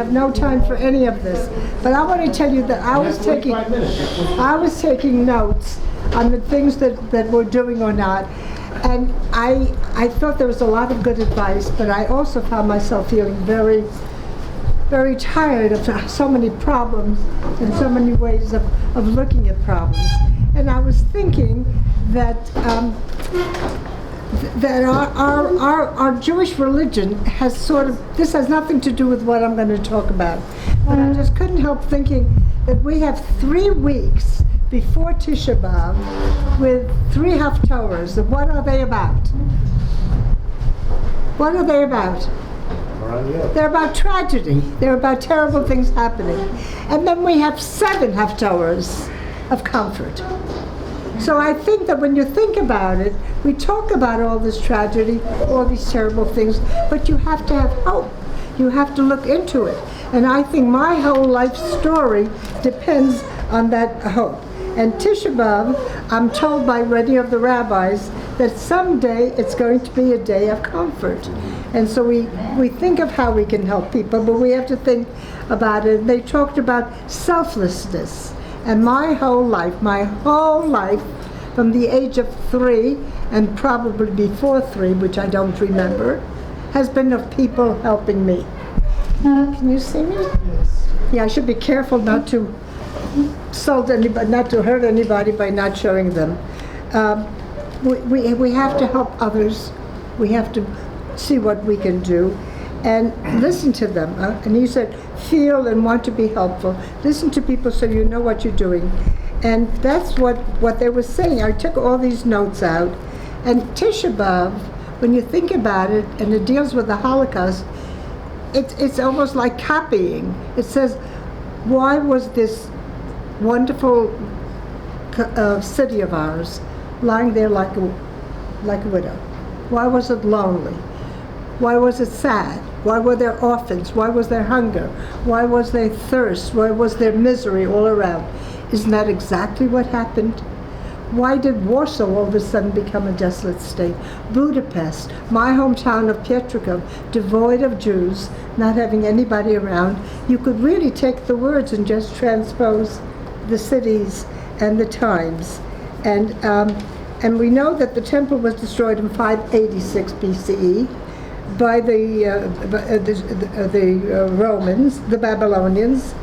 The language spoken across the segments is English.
I have no time for any of this, but I want to tell you that I was taking notes on the things that we're doing or not, and I thought there was a lot of good advice, but I also found myself feeling very, very tired of so many problems and so many ways of looking at problems. And I was thinking that that our Jewish religion has sort of, this has nothing to do with what I'm going to talk about, but I just couldn't help thinking that we have 3 weeks before Tisha B'Av with 3 Haftorahs. What are they about? What are they about? They're about tragedy. They're about terrible things happening. And then we have 7 Haftorahs of comfort. So I think that when you think about it, we talk about all this tragedy, all these terrible things, but you have to have hope. You have to look into it. And I think my whole life story depends on that hope. And Tisha B'Av, I'm told by many of the rabbis that someday it's going to be a day of comfort. And so we think of how we can help people, but we have to think about it. They talked about selflessness. And my whole life, from the age of 3 and probably before 3, which I don't remember, has been of people helping me. Can you see me? Yes. Yeah, I should be careful not to insult anybody, not to hurt anybody by not showing them. We have to help others. We have to see what we can do and listen to them. And he said, feel and want to be helpful. Listen to people so you know what you're doing. And that's what they were saying. I took all these notes out. And Tisha B'Av, when you think about it, and it deals with the Holocaust, it's almost like copying. It says, why was this wonderful city of ours lying there like a widow? Why was it lonely? Why was it sad? Why were there orphans? Why was there hunger? Why was there thirst? Why was there misery all around? Isn't that exactly what happened? Why did Warsaw all of a sudden become a desolate state? Budapest, my hometown of Pietrków, devoid of Jews, not having anybody around. You could really take the words and just transpose the cities and the times. And we know that the temple was destroyed in 586 BCE by the Romans, the Babylonians,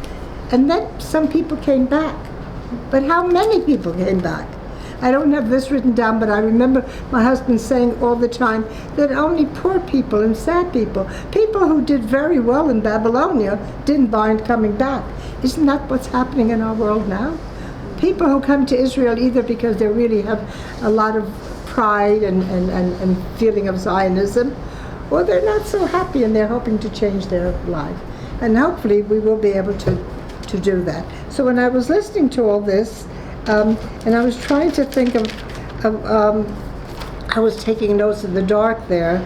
and then some people came back. But how many people came back? I don't have this written down, but I remember my husband saying all the time that only poor people and sad people who did very well in Babylonia, didn't mind coming back. Isn't that what's happening in our world now? People who come to Israel either because they really have a lot of pride and feeling of Zionism, or they're not so happy and they're hoping to change their life. And hopefully we will be able to do that. So when I was listening to all this, and I was trying to think I was taking notes in the dark there.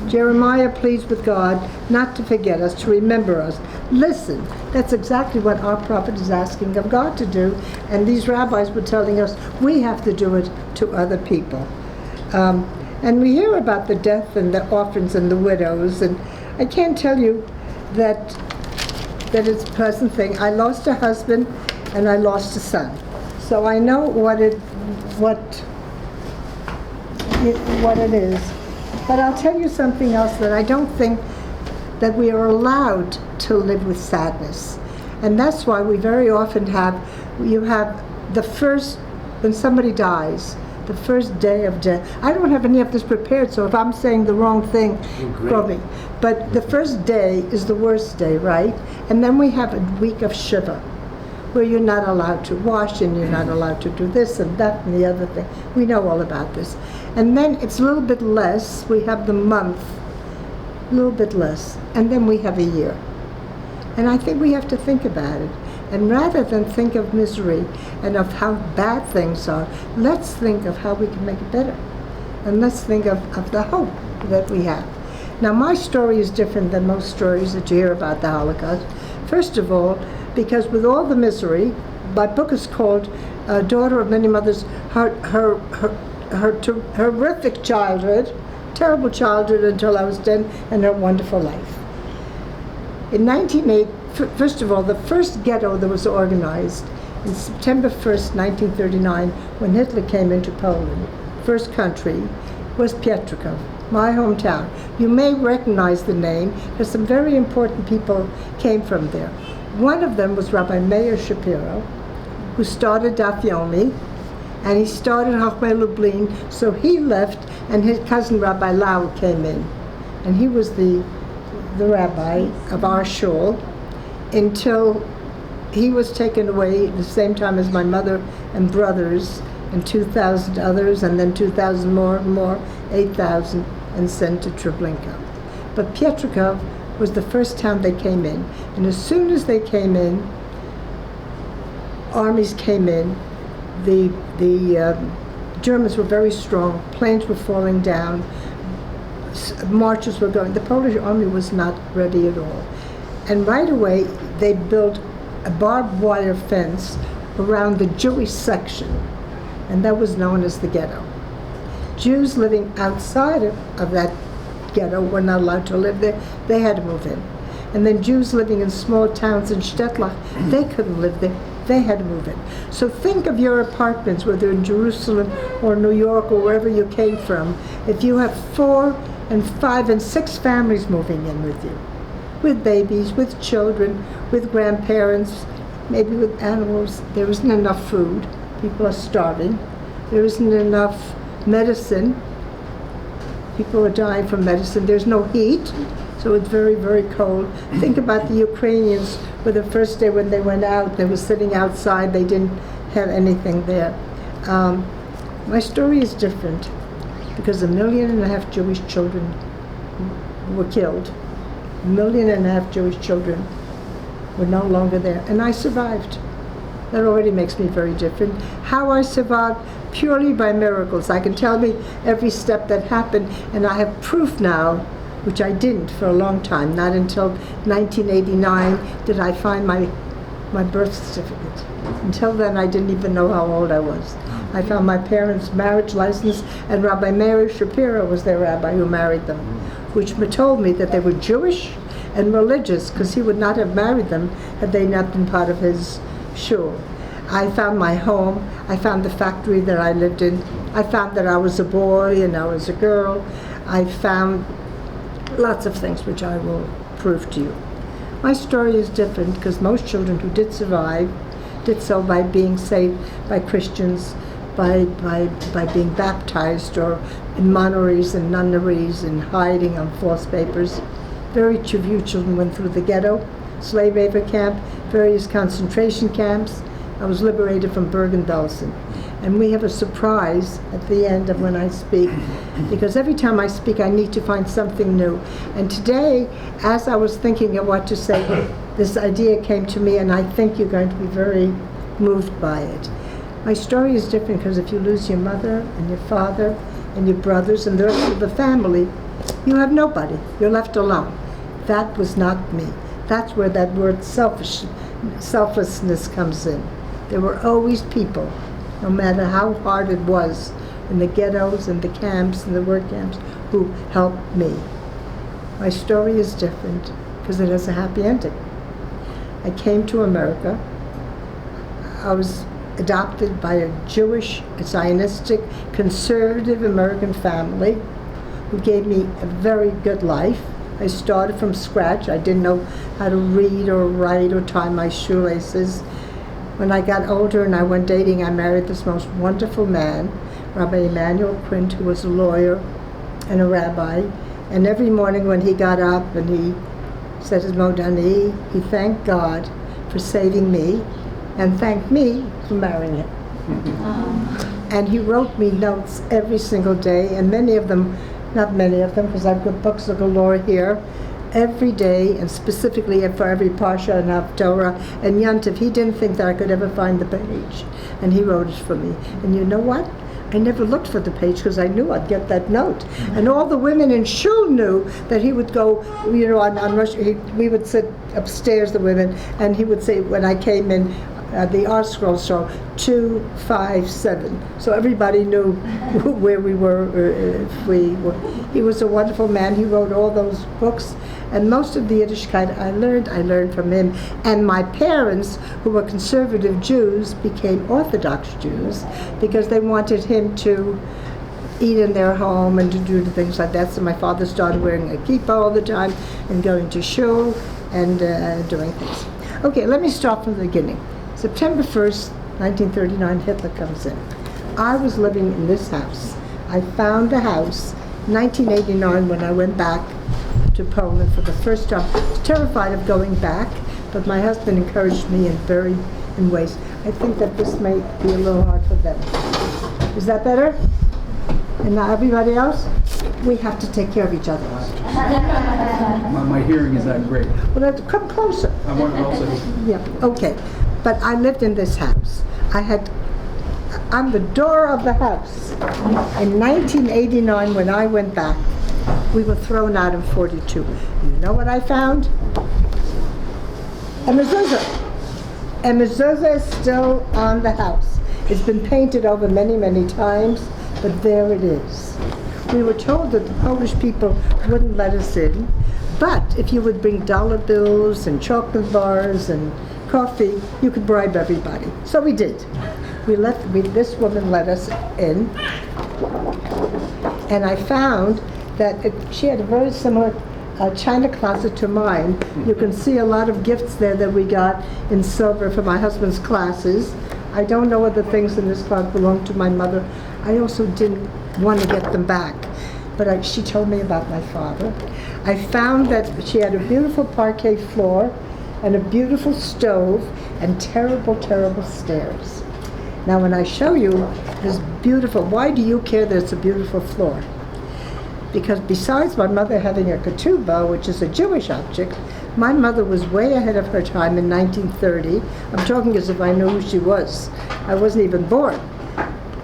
Jeremiah pleads with God not to forget us, to remember us. Listen, that's exactly what our prophet is asking of God to do, and these rabbis were telling us we have to do it to other people. And we hear about the death and the orphans and the widows, and I can't tell you that it's a pleasant thing. I lost a husband and I lost a son. So I know what it is. But I'll tell you something else, that I don't think that we are allowed to live with sadness. And that's why we very often you have the first, when somebody dies, the first day of death. I don't have any of this prepared, so if I'm saying the wrong thing, quote me. But the first day is the worst day, right? And then we have a week of Shiva, where you're not allowed to wash and you're not allowed to do this and that and the other thing. We know all about this. And then it's a little bit less. We have the month, a little bit less. And then we have a year. And I think we have to think about it. And rather than think of misery and of how bad things are, let's think of how we can make it better. And let's think of the hope that we have. Now, my story is different than most stories that you hear about the Holocaust. First of all, because with all the misery, my book is called Daughter of Many Mothers, her horrific childhood, terrible childhood until I was 10, and her wonderful life. In 1908, first of all, the first ghetto that was organized in September 1st, 1939, when Hitler came into Poland, first country, was Pietrków, my hometown. You may recognize the name because some very important people came from there. One of them was Rabbi Meir Shapiro, who started Daf Yomi, and he started Chochmei Lublin, so he left, and his cousin Rabbi Lau came in. And he was the rabbi of our shul until he was taken away at the same time as my mother and brothers, and 2,000 others, and then 2,000 more, 8,000, and sent to Treblinka. But Pietrków was the first town they came in. And as soon as they came in, armies came in. The Germans were very strong. Planes were falling down. Marches were going. The Polish army was not ready at all. And right away, they built a barbed wire fence around the Jewish section, and that was known as the ghetto. Jews living outside of that ghetto were not allowed to live there. They had to move in. And then Jews living in small towns in Stettlach, they couldn't live there. They had to move in. So think of your apartments, whether in Jerusalem or New York or wherever you came from. If you have 4 and 5 and 6 families moving in with you, with babies, with children, with grandparents, maybe with animals, there isn't enough food. People are starving. There isn't enough medicine. People are dying from medicine. There's no heat, so it's very, very cold. Think about the Ukrainians, where the first day when they went out, they were sitting outside, they didn't have anything there. My story is different because 1.5 million Jewish children were killed. 1.5 million Jewish children were no longer there, and I survived. That already makes me very different. How I survived? Purely by miracles. I can tell me every step that happened, and I have proof now, which I didn't for a long time. Not until 1989 did I find my birth certificate. Until then, I didn't even know how old I was. I found my parents' marriage license, and Rabbi Meir Shapiro was their rabbi who married them, which told me that they were Jewish and religious, because he would not have married them had they not been part of his shul. I found my home. I found the factory that I lived in. I found that I was a boy and I was a girl. I found lots of things which I will prove to you. My story is different because most children who did survive did so by being saved by Christians, by being baptized, or in monasteries and nunneries and hiding on false papers. Very few children went through the ghetto, slave labor camp, various concentration camps. I was liberated from Bergen, Belsen. And we have a surprise at the end of when I speak, because every time I speak I need to find something new. And today, as I was thinking of what to say, this idea came to me, and I think you're going to be very moved by it. My story is different because if you lose your mother and your father and your brothers and the rest of the family, you have nobody. You're left alone. That was not me. That's where that word selflessness comes in. There were always people, no matter how hard it was, in the ghettos and the camps and the work camps, who helped me. My story is different because it has a happy ending. I came to America. I was adopted by a Jewish, Zionistic, conservative American family who gave me a very good life. I started from scratch. I didn't know how to read or write or tie my shoelaces. When I got older and I went dating, I married this most wonderful man, Rabbi Quint, who was a lawyer and a rabbi. And every morning when he got up and he said his Modani, he thanked God for saving me and thanked me for marrying him. And he wrote me notes every single day, and many of them, not many of them, because I've got books of galore here, every day, and specifically for every Parsha and Haftorah and Yontif. He didn't think that I could ever find the page, and he wrote it for me. And you know what? I never looked for the page because I knew I'd get that note. And all the women in shul knew that he would go, you know, on Rosh, we would sit upstairs, the women, and he would say, when I came in, the art scroll show 257. So everybody knew where we were, if we were. He was a wonderful man. He wrote all those books, And most of the Yiddishkeit I learned from him. And my parents, who were conservative Jews, became Orthodox Jews because they wanted him to eat in their home and to do things like that. So my father started wearing a kippah all the time and going to shul and doing things. Okay, let me start from the beginning. September 1st, 1939, Hitler comes in. I was living in this house. I found the house 1989 when I went back to Poland for the first time. I was terrified of going back, but my husband encouraged me in ways. I think that this may be a little hard for them. Is that better? And now everybody else? We have to take care of each other. My hearing is not great. Well, let's come closer. I want to also. Yeah, okay. But I lived in this house. I'm the door of the house. In 1989, when I went back, we were thrown out in 42. You know what I found? A mezuzah. A mezuzah is still on the house. It's been painted over many, many times, but there it is. We were told that the Polish people wouldn't let us in, but if you would bring dollar bills and chocolate bars and coffee, you could bribe everybody. So we did. This woman let us in, and I found that she had a very similar china closet to mine. You can see a lot of gifts there that we got in silver for my husband's classes. I don't know whether things in this closet belonged to my mother. I also didn't want to get them back, but she told me about my father. I found that she had a beautiful parquet floor and a beautiful stove and terrible, terrible stairs. Now when I show you this beautiful, why do you care that it's a beautiful floor? Because besides my mother having a ketubah, which is a Jewish object, my mother was way ahead of her time in 1930. I'm talking as if I knew who she was. I wasn't even born.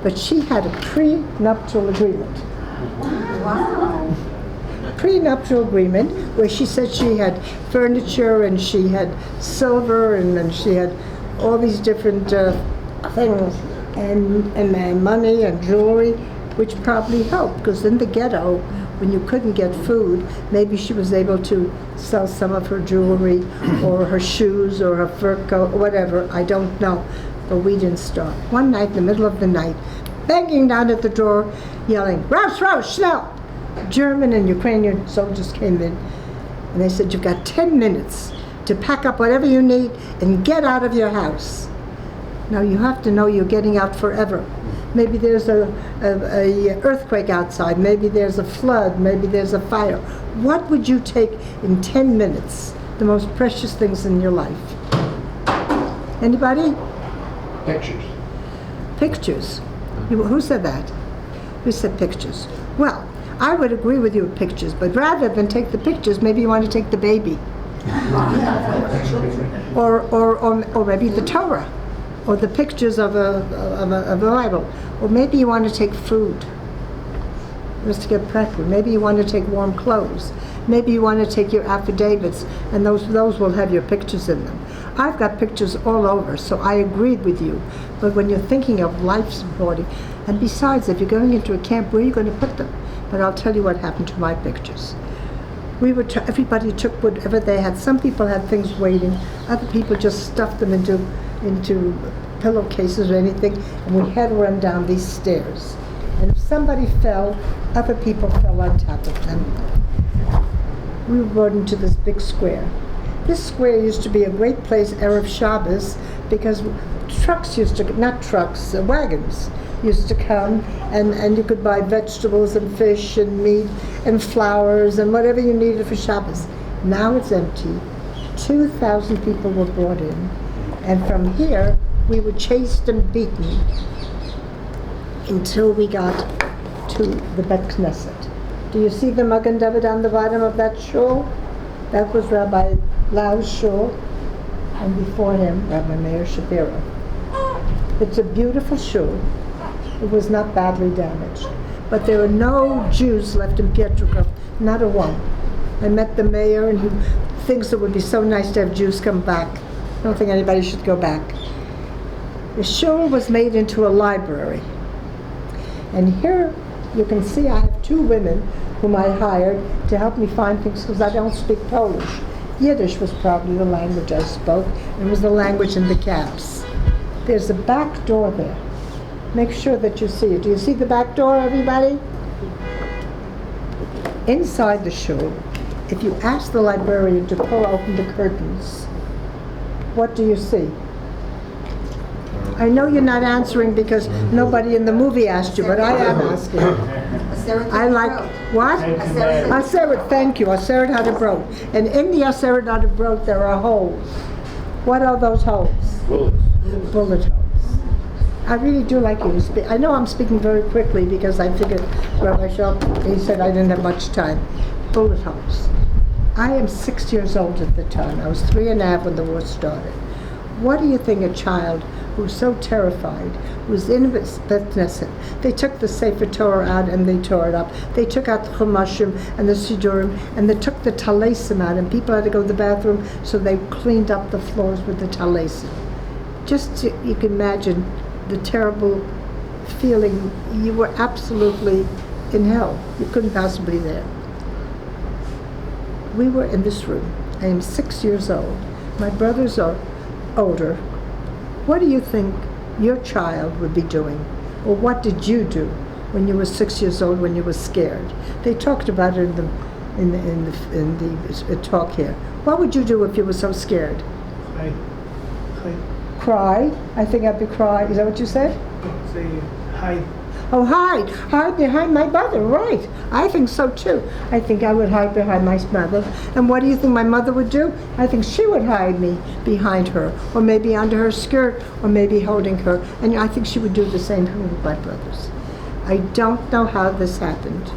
But she had a prenuptial agreement. Wow. Prenuptial agreement where she said she had furniture and she had silver and she had all these different things and money and jewelry, which probably helped because in the ghetto, when you couldn't get food, maybe she was able to sell some of her jewelry or her shoes or her fur coat or whatever. I don't know, but we didn't stop. One night, in the middle of the night, banging down at the door, yelling, "Raus, raus, schnell!" German and Ukrainian soldiers came in, and they said, "You've got 10 minutes to pack up whatever you need and get out of your house." Now you have to know you're getting out forever. Maybe there's a earthquake outside, maybe there's a flood, maybe there's a fire. What would you take in 10 minutes, the most precious things in your life? Anybody? Pictures. Pictures. Who said that? Who said pictures? Well, I would agree with you with pictures, but rather than take the pictures, maybe you want to take the baby. or maybe the Torah, or the pictures of a Bible, or maybe you want to take food, just to get practical. Maybe you want to take warm clothes. Maybe you want to take your affidavits, and those will have your pictures in them. I've got pictures all over, so I agreed with you. But when you're thinking of life's body, and besides, if you're going into a camp, where are you going to put them? But I'll tell you what happened to my pictures. Everybody took whatever they had. Some people had things waiting. Other people just stuffed them into pillowcases or anything, and we had to run down these stairs. And if somebody fell, other people fell on top of them. We were brought into this big square. This square used to be a great place, Erev Shabbos, because wagons used to come, and you could buy vegetables and fish and meat and flowers and whatever you needed for Shabbos. Now it's empty. 2,000 people were brought in, and from here we were chased and beaten until we got to the Bet Knesset. Do you see the Magen David on the bottom of that shul? That was Rabbi Lau's shul, and before him, Rabbi Meir Shapiro. It's a beautiful shul. It was not badly damaged. But there are no Jews left in Pietrograd, not a one. I met the mayor, and he thinks it would be so nice to have Jews come back. I don't think anybody should go back. The shul was made into a library. And here you can see I have two women whom I hired to help me find things because I don't speak Polish. Yiddish was probably the language I spoke. It was the language in the camps. There's a back door there. Make sure that you see it. Do you see the back door, everybody? Inside the shul, if you ask the librarian to pull open the curtains, what do you see? I know you're not answering because nobody in the movie asked you, but I am asking. I like, what? Aseret, thank you, Aseret Hadabrot. And in the Aseret Hadabrot there are holes. What are those holes? Bullets. Bullet holes. I really do like you to speak. I know I'm speaking very quickly because I figured Rabbi Schultz, he said I didn't have much time. Bullet holes. I am 6 years old at the time. I was 3.5 when the war started. What do you think a child who was so terrified, who was in Beth Knesset, they took the Sefer Torah out and they tore it up. They took out the Chumashim and the Sidurim and they took the Talesim out and people had to go to the bathroom, so they cleaned up the floors with the Talesim. You can imagine the terrible feeling. You were absolutely in hell. You couldn't possibly be there. We were in this room. I am 6 years old. My brothers are older. What do you think your child would be doing? Or what did you do when you were 6 years old when you were scared? They talked about it in the talk here. What would you do if you were so scared? Cry. I think I'd be crying. Is that what you said? Say hide. Oh, hide. Hide behind my mother. Right. I think so too. I think I would hide behind my mother. And what do you think my mother would do? I think she would hide me behind her, or maybe under her skirt, or maybe holding her. And I think she would do the same thing with my brothers. I don't know how this happened.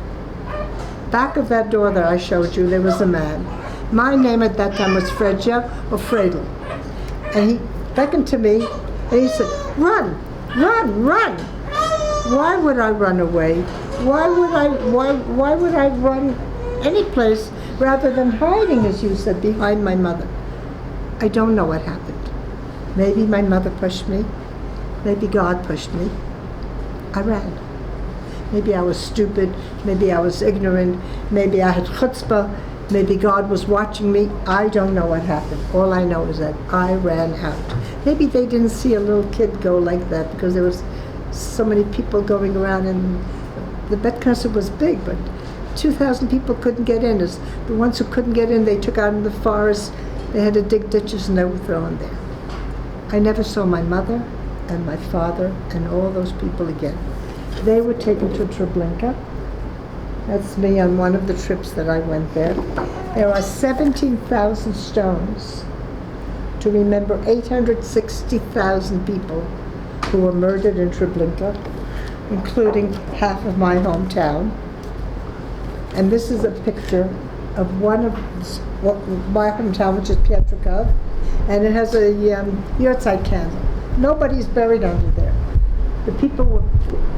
Back of that door that I showed you, there was a man. My name at that time was Fredja or Fredel. And he beckoned to me and he said, "Run, run, run." Why would I run away? Why would I run any place rather than hiding, as you said, behind my mother? I don't know what happened. Maybe my mother pushed me. Maybe God pushed me. I ran. Maybe I was stupid. Maybe I was ignorant. Maybe I had chutzpah. Maybe God was watching me. I don't know what happened. All I know is that I ran out. Maybe they didn't see a little kid go like that because there was so many people going around, and the Bet Knesset was big, but 2,000 people couldn't get in. As the ones who couldn't get in, they took out in the forest. They had to dig ditches and they were thrown there. I never saw my mother and my father and all those people again. They were taken to Treblinka. That's me on one of the trips that I went there. There are 17,000 stones to remember 860,000 people who were murdered in Treblinka, including half of my hometown. And this is a picture of one of my hometown, which is Pietrkov, and it has a yahrzeit candle. Nobody's buried under there. The people were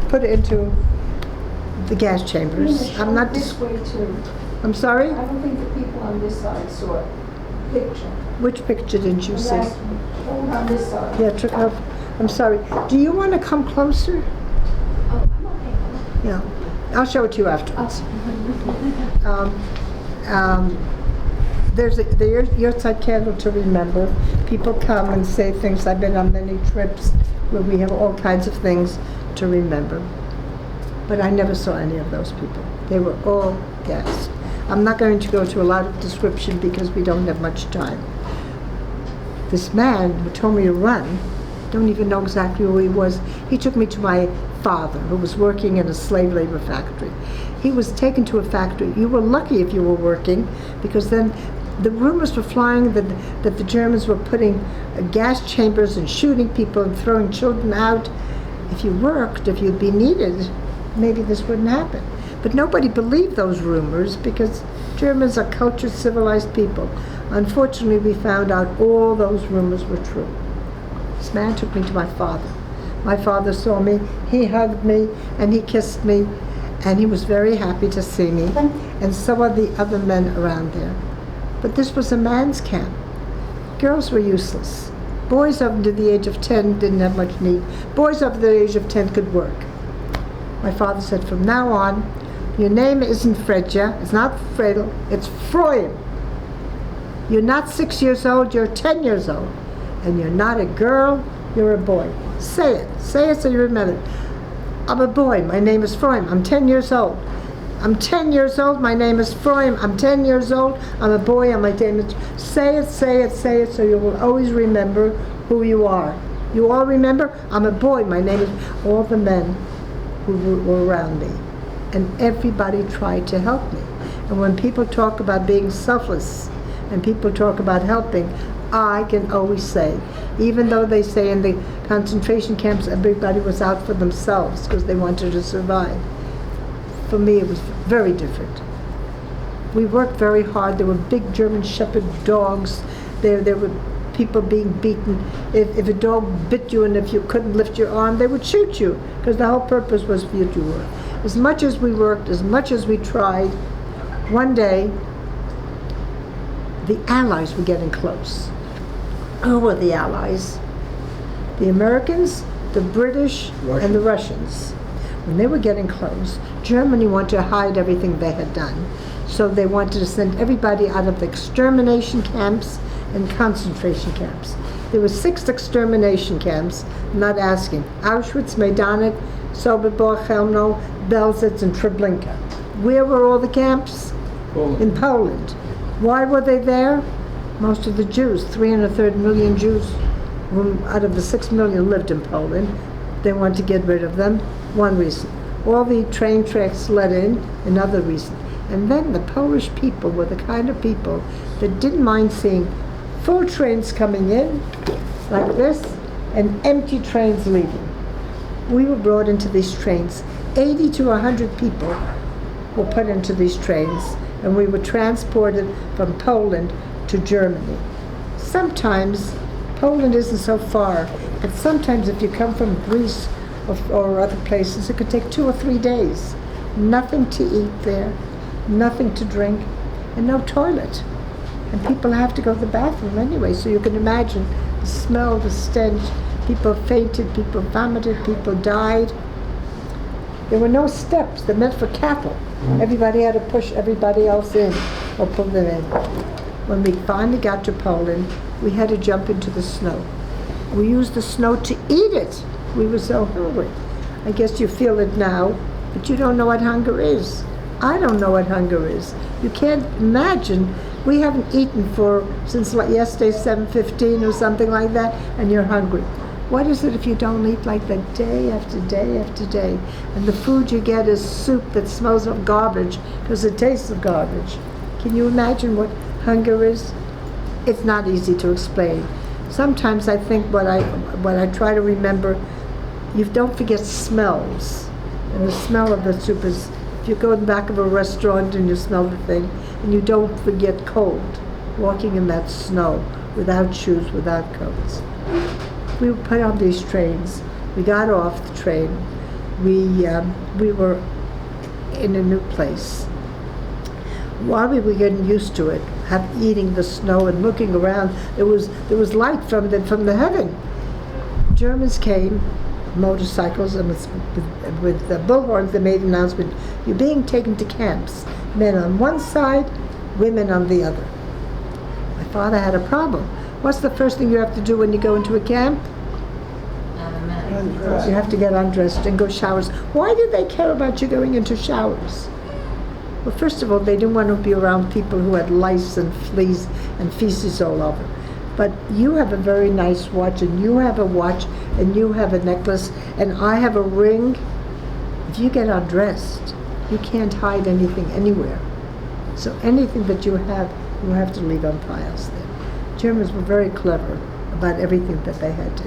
put into the gas chambers. I'm not this way too. I'm sorry? I don't think the people on this side saw it. Picture. Which picture didn't you The see? last one. Hold on this side. Pietrkov. I'm sorry. Do you want to come closer? Oh, I'm okay. Yeah. I'll show it to you afterwards. There's the yahrzeit candle to remember. People come and say things. I've been on many trips where we have all kinds of things to remember. But I never saw any of those people. They were all gassed. I'm not going to go to a lot of description because we don't have much time. This man who told me to run, don't even know exactly who he was. He took me to my father, who was working in a slave labor factory. He was taken to a factory. You were lucky if you were working, because then the rumors were flying that the Germans were putting gas chambers and shooting people and throwing children out. If you worked, if you'd be needed, maybe this wouldn't happen. But nobody believed those rumors because Germans are cultured, civilized people. Unfortunately, we found out all those rumors were true. This man took me to my father. My father saw me, he hugged me, and he kissed me, and he was very happy to see me, and so are the other men around there. But this was a man's camp. Girls were useless. Boys under the age of 10 didn't have much need. Boys over the age of 10 could work. My father said, from now on, Your name isn't Fredja, it's not Fredel, it's Freud. You're not 6 years old, you're 10 years old. And you're not a girl, you're a boy. Say it so you remember it. I'm a boy, my name is Freud, I'm 10 years old. I'm 10 years old, my name is Freud, I'm 10 years old, I'm a boy, and my name is... Say it, so you will always remember who you are. You all remember? I'm a boy, my name is... All the men who were around me. And everybody tried to help me. And when people talk about being selfless, and people talk about helping, I can always say, even though they say in the concentration camps everybody was out for themselves because they wanted to survive, for me it was very different. We worked very hard. There were big German Shepherd dogs. There were people being beaten. If a dog bit you and if you couldn't lift your arm, they would shoot you because the whole purpose was for you to work. As much as we worked, as much as we tried, one day the Allies were getting close. Who were the Allies? The Americans, the British, and the Russians. When they were getting close, Germany wanted to hide everything they had done. So they wanted to send everybody out of the extermination camps and concentration camps. There were 6 extermination camps, I'm not asking. Auschwitz, Majdanek, Sobibor, Chelmno, Belsen, and Treblinka. Where were all the camps? Poland. In Poland. Why were they there? Most of the Jews, 3 million Jews, out of the 6 million lived in Poland. They wanted to get rid of them. One reason. All the train tracks led in, another reason. And then the Polish people were the kind of people that didn't mind seeing full trains coming in, like this, and empty trains leaving. We were brought into these trains. 80 to 100 people were put into these trains, and we were transported from Poland to Germany. Sometimes Poland isn't so far, but sometimes if you come from Greece or other places, it could take 2 or 3 days. Nothing to eat there, nothing to drink, and no toilet. And people have to go to the bathroom anyway, so you can imagine the smell, the stench. People fainted, people vomited, people died. There were no steps. They're meant for cattle. Everybody had to push everybody else in or pull them in. When we finally got to Poland, we had to jump into the snow. We used the snow to eat it. We were so hungry. I guess you feel it now, but you don't know what hunger is. I don't know what hunger is. You can't imagine. We haven't eaten since yesterday, 7:15 or something like that, and you're hungry. What is it if you don't eat like that day after day after day? And the food you get is soup that smells of garbage because it tastes of garbage. Can you imagine what hunger is? It's not easy to explain. Sometimes I think what I try to remember, you don't forget smells. And the smell of the soup is, if you go in the back of a restaurant and you smell the thing, and you don't forget cold, walking in that snow, without shoes, without coats. We were put on these trains. We got off the train. We were in a new place. While we were getting used to it, eating the snow and looking around, there was light from the heaven. Germans came, motorcycles, and with bullhorns. They made an announcement: "You're being taken to camps. Men on one side, women on the other." My father had a problem. What's the first thing you have to do when you go into a camp? You have to get undressed and go showers. Why did they care about you going into showers? Well, first of all, they didn't want to be around people who had lice and fleas and feces all over. But you have a very nice watch, and you have a watch, and you have a necklace, and I have a ring. If you get undressed, you can't hide anything anywhere. So anything that you have to leave on piles there. Germans were very clever about everything that they had to.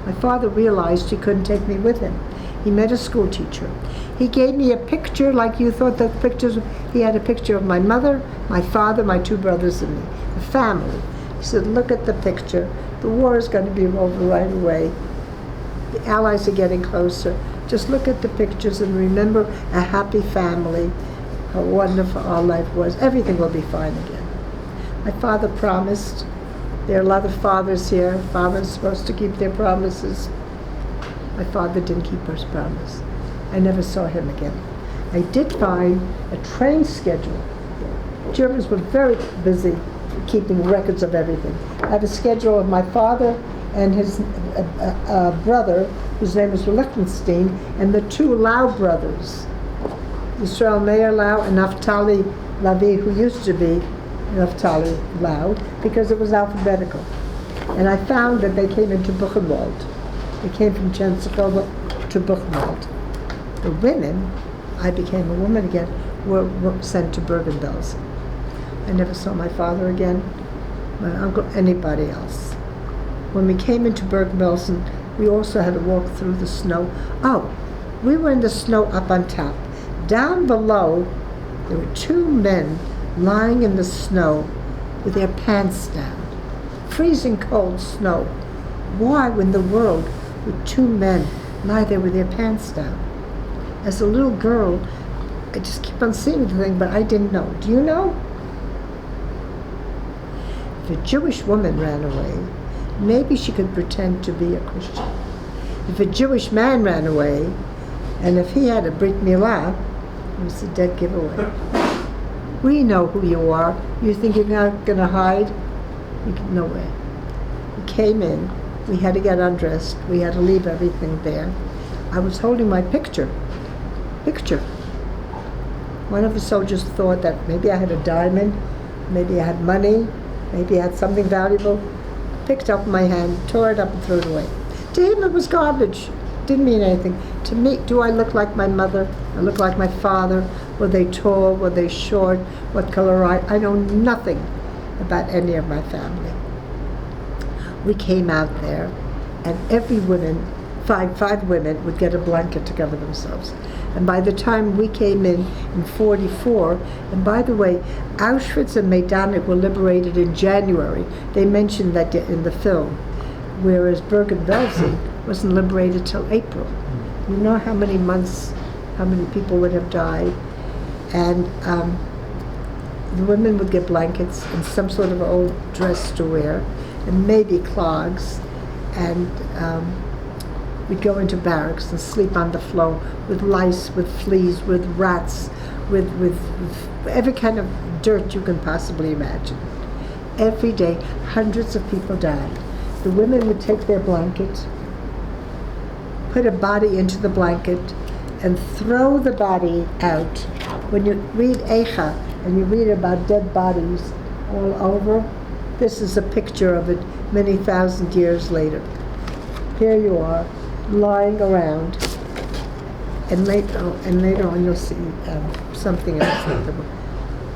My father realized he couldn't take me with him. He met a school teacher. He gave me a picture like you thought the pictures. He had a picture of my mother, my father, my 2 brothers, and me, a family. He said, "Look at the picture. The war is going to be over right away. The Allies are getting closer. Just look at the pictures and remember a happy family, how wonderful our life was. Everything will be fine again." My father promised. There are a lot of fathers here. Fathers are supposed to keep their promises. My father didn't keep his promise. I never saw him again. I did find a train schedule. Germans were very busy keeping records of everything. I have a schedule of my father and his brother, whose name was Lichtenstein, and the two Lau brothers, Yisrael Meir Lau and Naphtali Lavi, who used to be Naphtali Lau, because it was alphabetical. And I found that they came into Buchenwald. They came from Chenstochova to Buchenwald. The women, I became a woman again, were sent to Bergen, Belsen. I never saw my father again, my uncle, anybody else. When we came into Bergen, Belsen, we also had to walk through the snow. Oh, we were in the snow up on top. Down below, there were two men lying in the snow with their pants down. Freezing cold snow. Why in the world would two men lie there with their pants down? As a little girl, I just keep on seeing the thing, but I didn't know. Do you know? If a Jewish woman ran away, maybe she could pretend to be a Christian. If a Jewish man ran away, and if he had a Brit Milah, it was a dead giveaway. We know who you are. You think you're not going to hide? No way. We came in. We had to get undressed. We had to leave everything there. I was holding my picture. One of the soldiers thought that maybe I had a diamond, maybe I had money, maybe I had something valuable. Picked up my hand, tore it up and threw it away. To him it was garbage. Didn't mean anything. To me, do I look like my mother? I look like my father? Were they tall? Were they short? What color I know nothing about any of my family. We came out there, and every woman, five women, would get a blanket to cover themselves. And by the time we came in 44, and by the way, Auschwitz and Majdanek were liberated in January. They mentioned that in the film, whereas Bergen-Belsen wasn't liberated till April. You know how many months, how many people would have died, and the women would get blankets and some sort of old dress to wear, and maybe clogs, and we'd go into barracks and sleep on the floor with lice, with fleas, with rats, with every kind of dirt you can possibly imagine. Every day, hundreds of people died. The women would take their blanket, put a body into the blanket, and throw the body out. When you read Eicha, and you read about dead bodies all over, this is a picture of it many thousand years later. Here you are, lying around, and later on you'll see something else.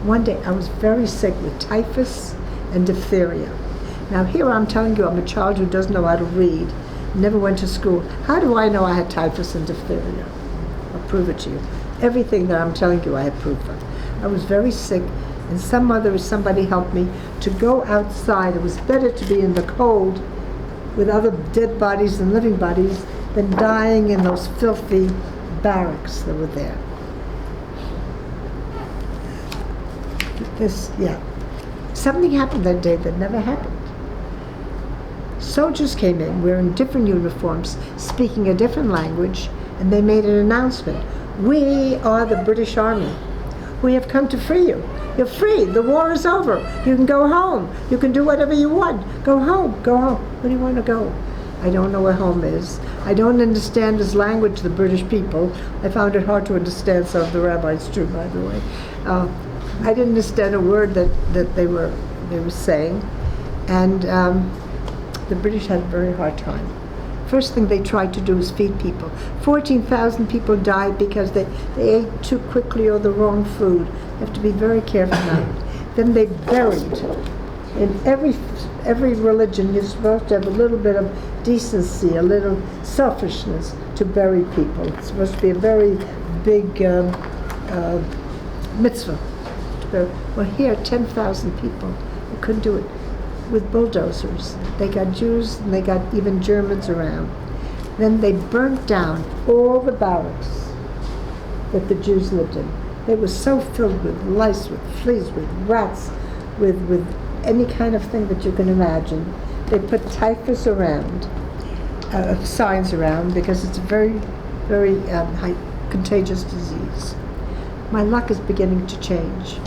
One day I was very sick with typhus and diphtheria. Now here I'm telling you, I'm a child who doesn't know how to read, never went to school. How do I know I had typhus and diphtheria? I'll prove it to you. Everything that I'm telling you I have proof of. I was very sick, and somebody helped me to go outside. It was better to be in the cold with other dead bodies and living bodies than dying in those filthy barracks that were there. Something happened that day that never happened. Soldiers came in wearing different uniforms, speaking a different language, and they made an announcement. We are the British Army. We have come to free you. You're free. The war is over. You can go home. You can do whatever you want. Go home. Go home. Where do you want to go? I don't know where home is. I don't understand his language, the British people. I found it hard to understand some of the rabbis too, by the way. I didn't understand a word that they were saying, and the British had a very hard time. First thing they tried to do was feed people. 14,000 people died because they ate too quickly or the wrong food. You have to be very careful now. Then they buried. In every religion, you're supposed to have a little bit of decency, a little selfishness to bury people. It's supposed to be a very big mitzvah. Well, here, 10,000 people, they couldn't do it with bulldozers. They got Jews and they got even Germans around. Then they burnt down all the barracks that the Jews lived in. They were so filled with lice, with fleas, with rats, with any kind of thing that you can imagine. They put typhus around, signs around, because it's a very, very high contagious disease. my luck is beginning to change.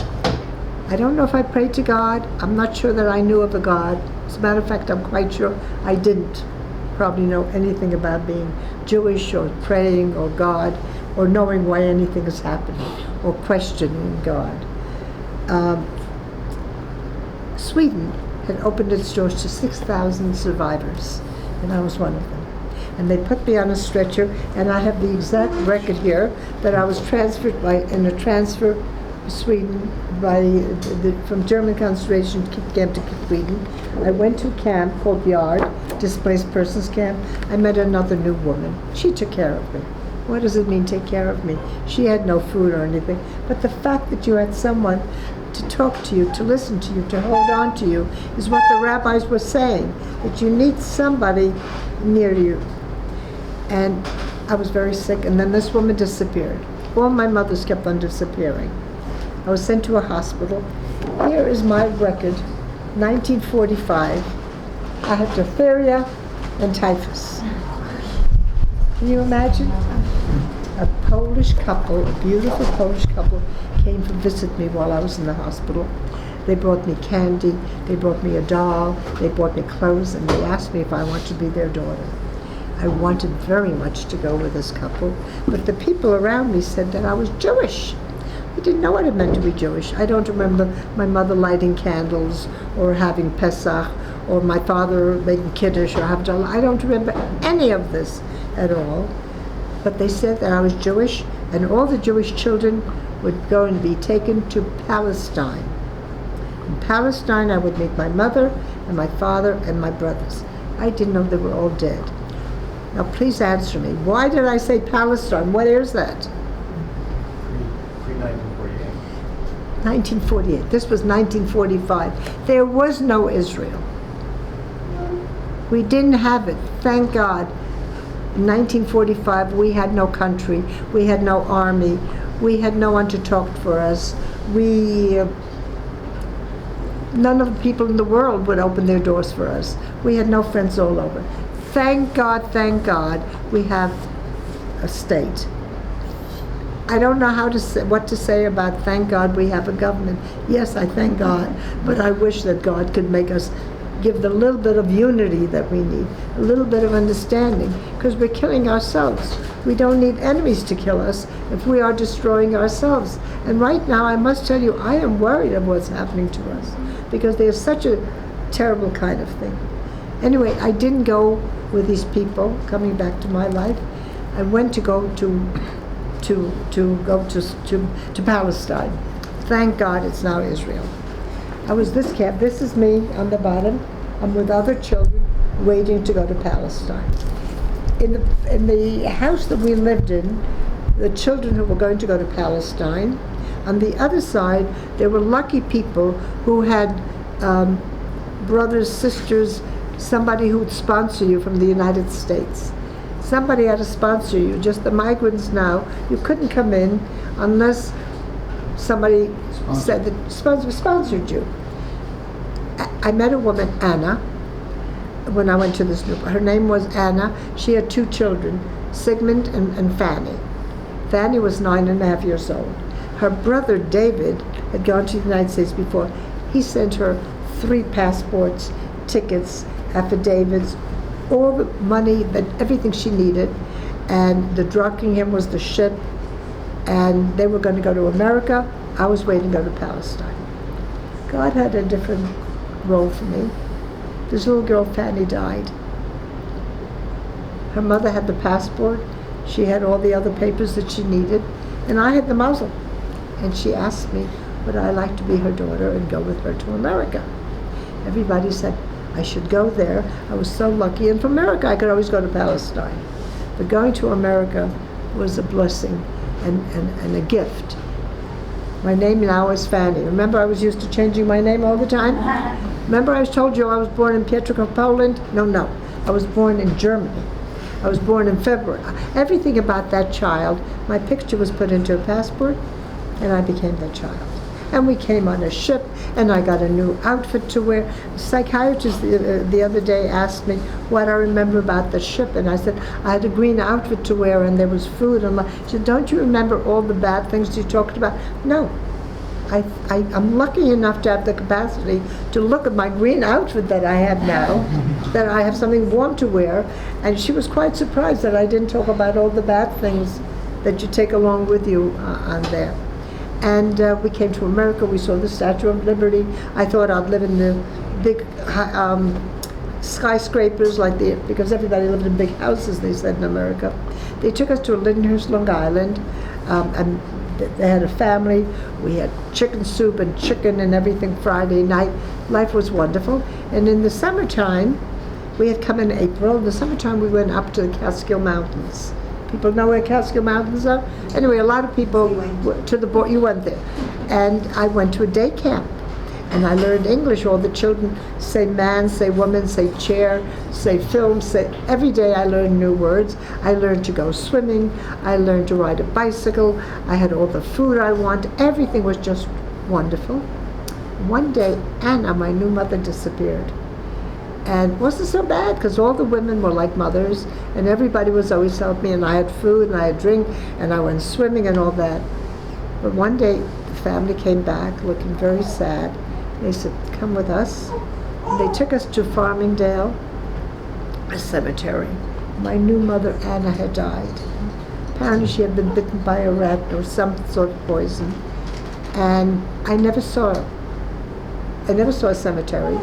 I don't know if I prayed to God. I'm not sure that I knew of a God. As a matter of fact, I'm quite sure I didn't probably know anything about being Jewish or praying or God or knowing why anything is happening or questioning God. Sweden had opened its doors to 6,000 survivors, and I was one of them. And they put me on a stretcher, and I have the exact record here that I was transferred in a transfer to Sweden from German concentration camp to Sweden. I went to a camp called Yard, displaced persons camp. I met another new woman. She took care of me. What does it mean, take care of me? She had no food or anything, but the fact that you had someone to talk to you, to listen to you, to hold on to you, is what the rabbis were saying, that you need somebody near you. And I was very sick, and then this woman disappeared. All my mothers kept on disappearing. I was sent to a hospital. Here is my record, 1945. I had diphtheria and typhus. Can you imagine? A Polish couple, a beautiful Polish couple, came to visit me while I was in the hospital. They brought me candy, they brought me a doll, they brought me clothes, and they asked me if I wanted to be their daughter. I wanted very much to go with this couple, but the people around me said that I was Jewish. I didn't know what it meant to be Jewish. I don't remember my mother lighting candles or having Pesach or my father making Kiddush or Havdalah. I don't remember any of this at all. But they said that I was Jewish, and all the Jewish children would go and be taken to Palestine. In Palestine, I would meet my mother and my father and my brothers. I didn't know they were all dead. Now, please answer me. Why did I say Palestine? What is that? Pre-1948. 1948. This was 1945. There was no Israel. We didn't have it, thank God. In 1945, we had no country, we had no army, we had no one to talk for us. None of the people in the world would open their doors for us. We had no friends all over. Thank God, we have a state. I don't know what to say about thank God we have a government. Yes, I thank God, but I wish that God could make us give the little bit of unity that we need, a little bit of understanding, because we're killing ourselves. We don't need enemies to kill us if we are destroying ourselves. And right now, I must tell you, I am worried of what's happening to us, because there's such a terrible kind of thing. Anyway, I didn't go with these people, coming back to my life. I went to go to Palestine. Thank God it's now Israel. I was this camp. This is me on the bottom. I'm with other children waiting to go to Palestine. In the house that we lived in, the children who were going to go to Palestine, on the other side, there were lucky people who had brothers, sisters, somebody who would sponsor you from the United States. Somebody had to sponsor you. Just the migrants now, you couldn't come in unless somebody said that sponsored you. I met a woman, Anna, when I went to this group. Her name was Anna. She had two children, Sigmund and Fanny. Fanny was 9.5 years old. Her brother, David, had gone to the United States before. He sent her 3 passports, tickets, affidavits, all the money, everything she needed. And the Druckingham was the ship, and they were going to go to America. I was waiting to go to Palestine. God had a different role for me. This little girl, Fanny, died. Her mother had the passport. She had all the other papers that she needed, and I had the muzzle. And she asked me, would I like to be her daughter and go with her to America? Everybody said I should go there. I was so lucky. And from America, I could always go to Palestine. But going to America was a blessing and a gift. My name now is Fanny. Remember, I was used to changing my name all the time? Remember, I told you I was born in Pietrków, Poland? No. I was born in Germany. I was born in February. Everything about that child, my picture was put into a passport, and I became that child. And we came on a ship, and I got a new outfit to wear. The psychiatrist the other day asked me what I remember about the ship, and I said, I had a green outfit to wear, and there was food. And she said, don't you remember all the bad things you talked about? No. I'm lucky enough to have the capacity to look at my green outfit that I have now, that I have something warm to wear, and she was quite surprised that I didn't talk about all the bad things that you take along with you on there. And we came to America, we saw the Statue of Liberty. I thought I'd live in the big skyscrapers because everybody lived in big houses, they said, in America. They took us to Lyndhurst, Long Island, and they had a family. We had chicken soup and chicken and everything Friday night. Life was wonderful. And in the summertime, we had come in April. In the summertime, we went up to the Catskill Mountains. People know where Catskill Mountains are? Anyway, a lot of people to the board. You went there. And I went to a day camp. And I learned English. All the children say man, say woman, say chair, say film, say... Every day I learned new words. I learned to go swimming. I learned to ride a bicycle. I had all the food I wanted. Everything was just wonderful. One day, Anna, my new mother, disappeared. And it wasn't so bad, because all the women were like mothers, and everybody was always helping me, and I had food, and I had drink, and I went swimming and all that. But one day, the family came back looking very sad. They said, come with us. And they took us to Farmingdale, a cemetery. My new mother, Anna, had died. Apparently she had been bitten by a rat or some sort of poison. And I never saw a cemetery.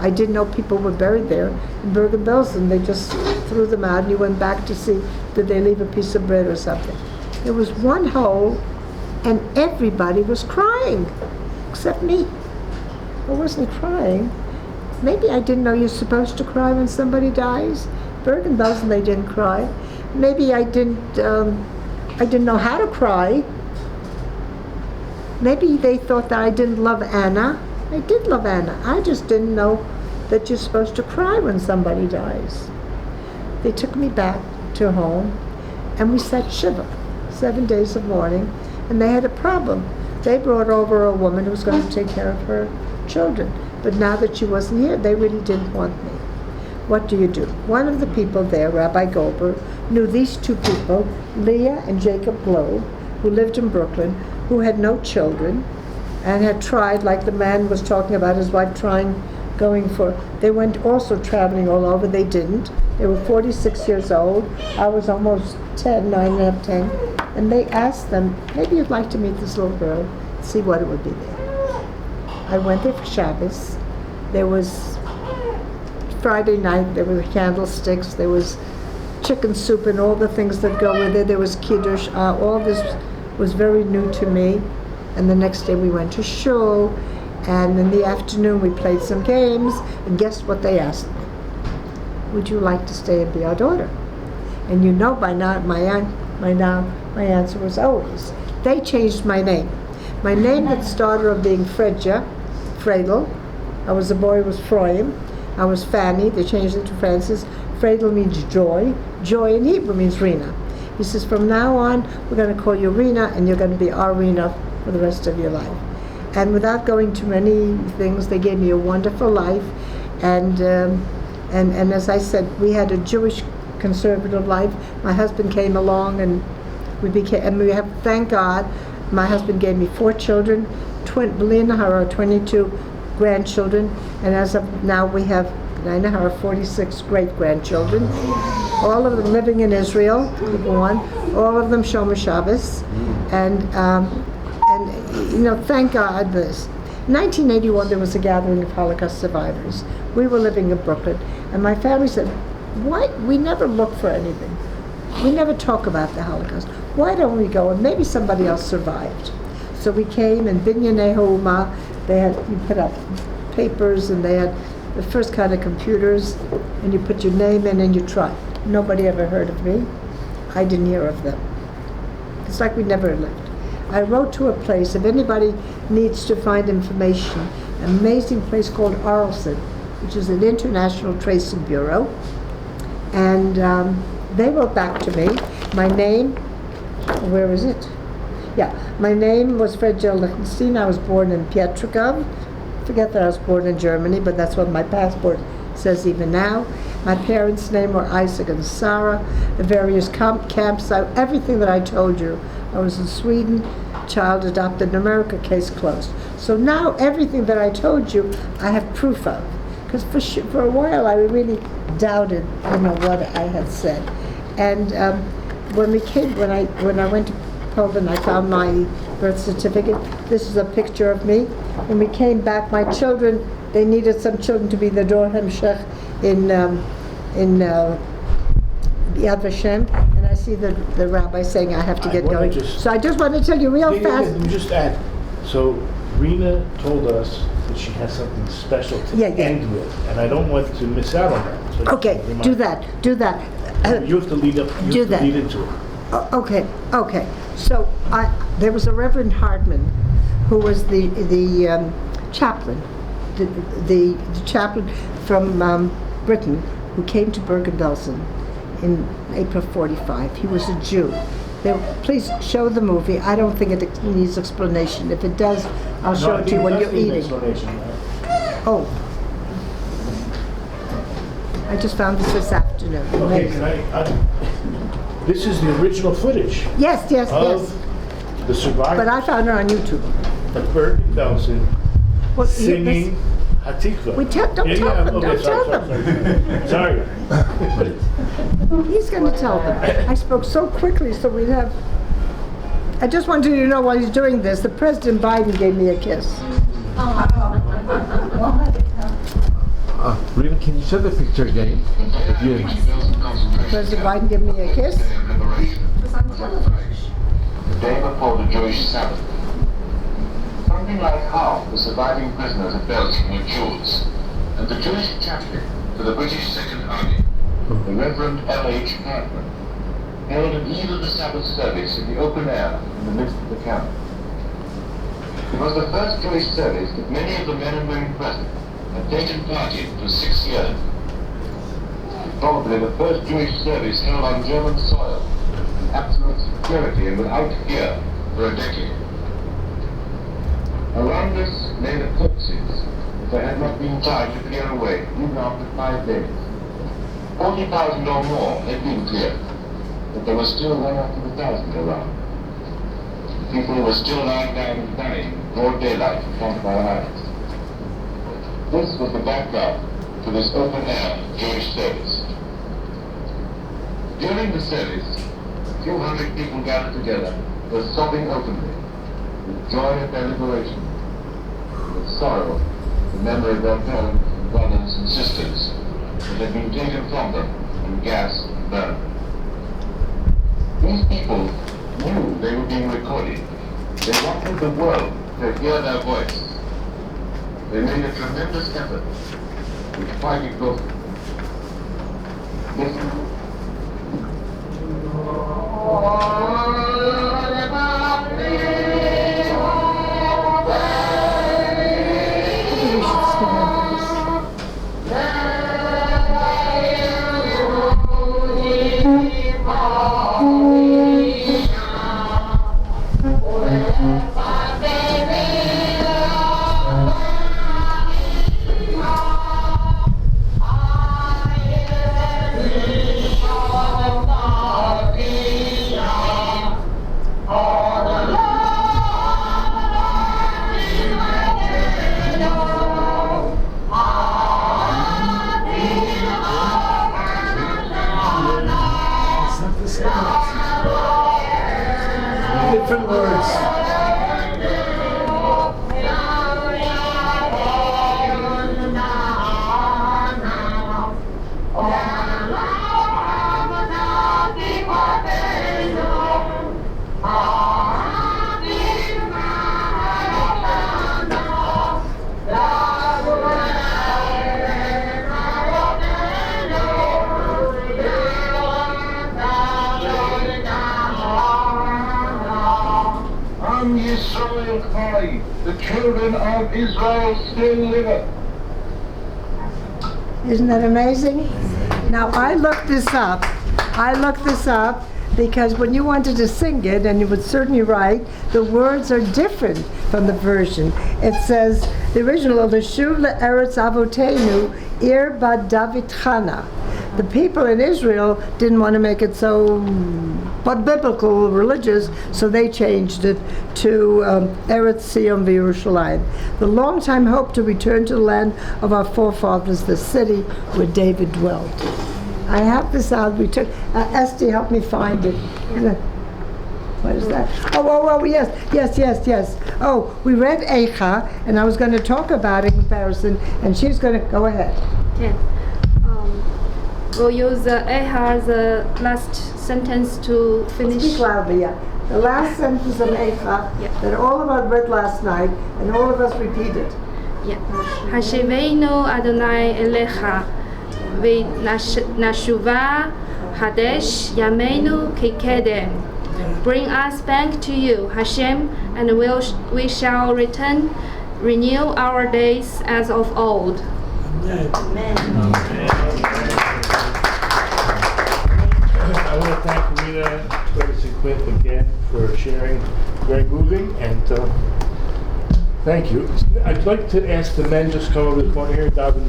I didn't know people were buried there. In Bergen, Belsen, they just threw them out, and you went back to see, did they leave a piece of bread or something. There was one hole, and everybody was crying, except me. I wasn't crying. Maybe I didn't know you're supposed to cry when somebody dies. Bergen, Belsen, they didn't cry. Maybe I didn't know how to cry. Maybe they thought that I didn't love Anna. I did love Anna. I just didn't know that you're supposed to cry when somebody dies. They took me back to home, and we sat Shiva, 7 days of mourning, and they had a problem. They brought over a woman who was going to take care of her children, but now that she wasn't here, they really didn't want me. What do you do? One of the people there, Rabbi Goldberg, knew these two people, Leah and Jacob Globe, who lived in Brooklyn, who had no children, and had tried, like the man was talking about his wife they went also traveling all over. They didn't. They were 46 years old. I was almost 10, 9 and a half, 10. And they asked them, maybe you'd like to meet this little girl, see what it would be there. I went there for Shabbos. There was Friday night, there were candlesticks, there was chicken soup and all the things that go with it. There was kiddush. All this was very new to me. And the next day we went to shul, and in the afternoon we played some games, and guess what they asked me? Would you like to stay and be our daughter? And you know by now, my answer was always. They changed my name. My name that started of being Fredja, Fredel. I was a boy, was Froim. I was Fanny, they changed it to Francis. Fredel means joy. Joy in Hebrew means Rena. He says, from now on, we're going to call you Rena, and you're going to be our Rena for the rest of your life. And without going to many things, they gave me a wonderful life. And as I said, we had a Jewish conservative life. My husband came along, and we have, thank God, my husband gave me 4 children, Leah and Hara, 22 grandchildren, and as of now we have 46 great-grandchildren, all of them living in Israel, all of them Shomer Shabbos, and thank God this. In 1981 there was a gathering of Holocaust survivors. We were living in Brooklyn, and my family said, why, we never look for anything. We never talk about the Holocaust. Why don't we go, and maybe somebody else survived. So we came, and Yiboneh Homa, you put up papers, and they had the first kind of computers, and you put your name in and you try. Nobody ever heard of me. I didn't hear of them. It's like we never lived. I wrote to a place, if anybody needs to find information, an amazing place called Arlson, which is an international tracing bureau, and they wrote back to me, my name, where is it? Yeah, my name was Fredja Lichtenstein. I was born in Pietrogov. Forget that I was born in Germany, but that's what my passport says even now. My parents' name were Isaac and Sarah. The various camps, everything that I told you. I was in Sweden, child adopted in America, case closed. So now everything that I told you, I have proof of. Because for a while I really doubted, what I had said. And when I went to Poland, I found my birth certificate. This is a picture of me. When we came back, my children, they needed some children to be the Dor Hemshech in Yad Vashem, and I see the rabbi saying I have to get going. So I just want to tell you real fast. Let me just add. So Rena told us that she has something special to end with, and I don't want to miss out on that. So Okay, do that. You have to lead up. You have to lead into it. Okay. So there was a Reverend Hardman, who was the chaplain, the chaplain from Britain, who came to Bergen, Belsen in April '45. He was a Jew. Please show the movie. I don't think it needs explanation. If it does, I'll show it to you when you're eating. Oh. I just found this afternoon. Okay, this is the original footage. Yes. Of the survivors. But I found it on YouTube. Of Bergen, Belsen, singing Hatikva. Don't tell them. Sorry. He's going to tell them. I spoke so quickly, so we'd have. I just wanted you to know while he's doing this, the President Biden gave me a kiss. Rena, can you show the picture again? President Biden gave me a kiss. The day before the Jewish Sabbath. Something like half the surviving prisoners at Belsen were Jews, and the Jewish chaplain for the British Second Army, the Reverend L.H. Hardman, held an eve of the Sabbath service in the open air in the midst of the camp. It was the first Jewish service that many of the men and women present had taken part in for 6 years. Probably the first Jewish service held on German soil, in absolute security and without fear, for a decade. Around us lay the corpses, if they had not been tried to clear away, even after 5 days. 40,000 or more had been cleared, but there was still 1 after 1,000 around. People were still lying down and dying in broad daylight in front of our eyes. This was the background to this open-air Jewish service. During the service, a few hundred people gathered together, were sobbing openly, with joy at their liberation, with sorrow at the memory of their parents and brothers and sisters that had been taken from them and gassed and burned. These people knew they were being recorded. They wanted the world to hear their voice. They made a tremendous effort, which fighting both. Listen. Different words. The children of Israel still live. Isn't that amazing? Now I looked this up, because when you wanted to sing it, and you would certainly write, the words are different from the version. It says, the original, L'shuv le'eretz avotenu, ir bad David Chana. The people in Israel didn't want to make it so biblical, religious, so they changed it to Eretz Sion v'Yerushalayim. The long-time hope to return to the land of our forefathers, the city where David dwelt. I have this out. We took Esty, help me find it. What is that? Oh, yes. Oh, we read Eicha, and I was going to talk about it in comparison, and she's going to go ahead. Yeah. We'll use the last sentence to finish. Speak loudly, yeah. The last sentence of Eicha that all of us read last night, and all of us repeated. Yeah. Hashivenu Adonai Elecha v'nashuva Hadesh Yameinu Kikedem. Bring us back to you, Hashem, and we shall return, renew our days as of old. Amen. I want to thank Rena, Curtis, and Quint again for sharing. Very moving, and thank you. I'd like to ask the men just come over the corner here, David.